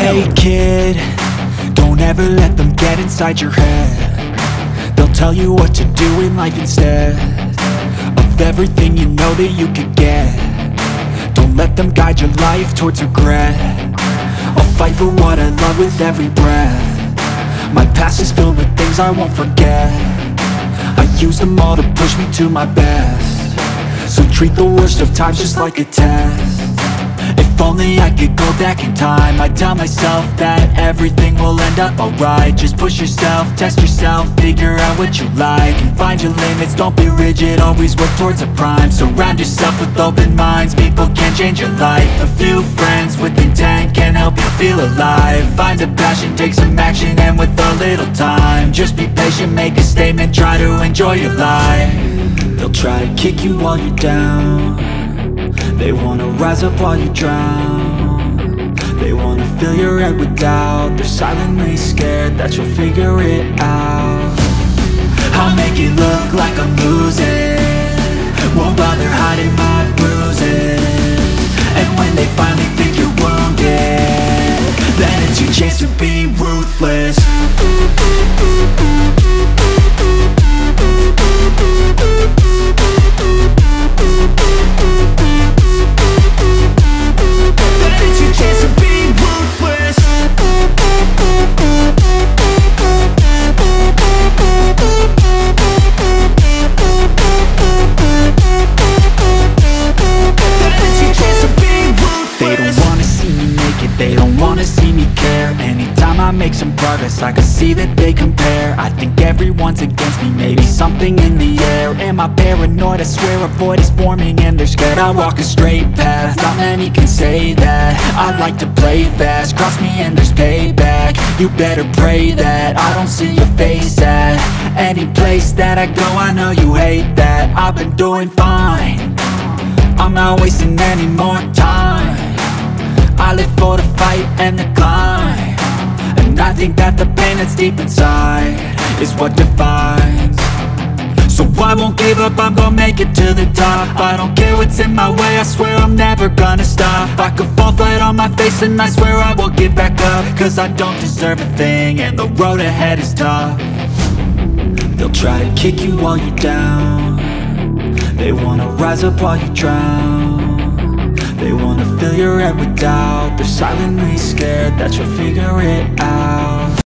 Hey kid, don't ever let them get inside your head. They'll tell you what to do in life instead of everything you know that you could get. Don't let them guide your life towards regret. I'll fight for what I love with every breath. My past is filled with things I won't forget. I use them all to push me to my best. So treat the worst of times just like a test. If only I could go back in time, I'd tell myself that everything will end up alright. Just push yourself, test yourself, figure out what you like, and find your limits, don't be rigid, always work towards a prime. Surround yourself with open minds, people can change your life. A few friends with intent can help you feel alive. Find a passion, take some action, and with a little time, just be patient, make a statement, try to enjoy your life. They'll try to kick you while you're down. They wanna rise up while you drown. They wanna fill your head with doubt. They're silently scared that you'll figure it out. I'll make it look like I'm losing, won't bother hiding my bruises. And when they finally think you're wounded, then it's your chance to be ruthless. They don't wanna see me care. Anytime I make some progress, I can see that they compare. I think everyone's against me, maybe something in the air. Am I paranoid? I swear a void is forming and they're scared. I walk a straight path, not many can say that. I like to play fast, cross me and there's payback. You better pray that I don't see your face at any place that I go. I know you hate that. I've been doing fine, I'm not wasting any more time. I live for the fight and the climb, and I think that the pain that's deep inside is what defines. So I won't give up, I'm gonna make it to the top. I don't care what's in my way, I swear I'm never gonna stop. I could fall flat on my face and I swear I will get back up, cause I don't deserve a thing and the road ahead is tough. They'll try to kick you while you're down. They wanna rise up while you drown. They wanna fill your head with doubt. They're silently scared that you'll figure it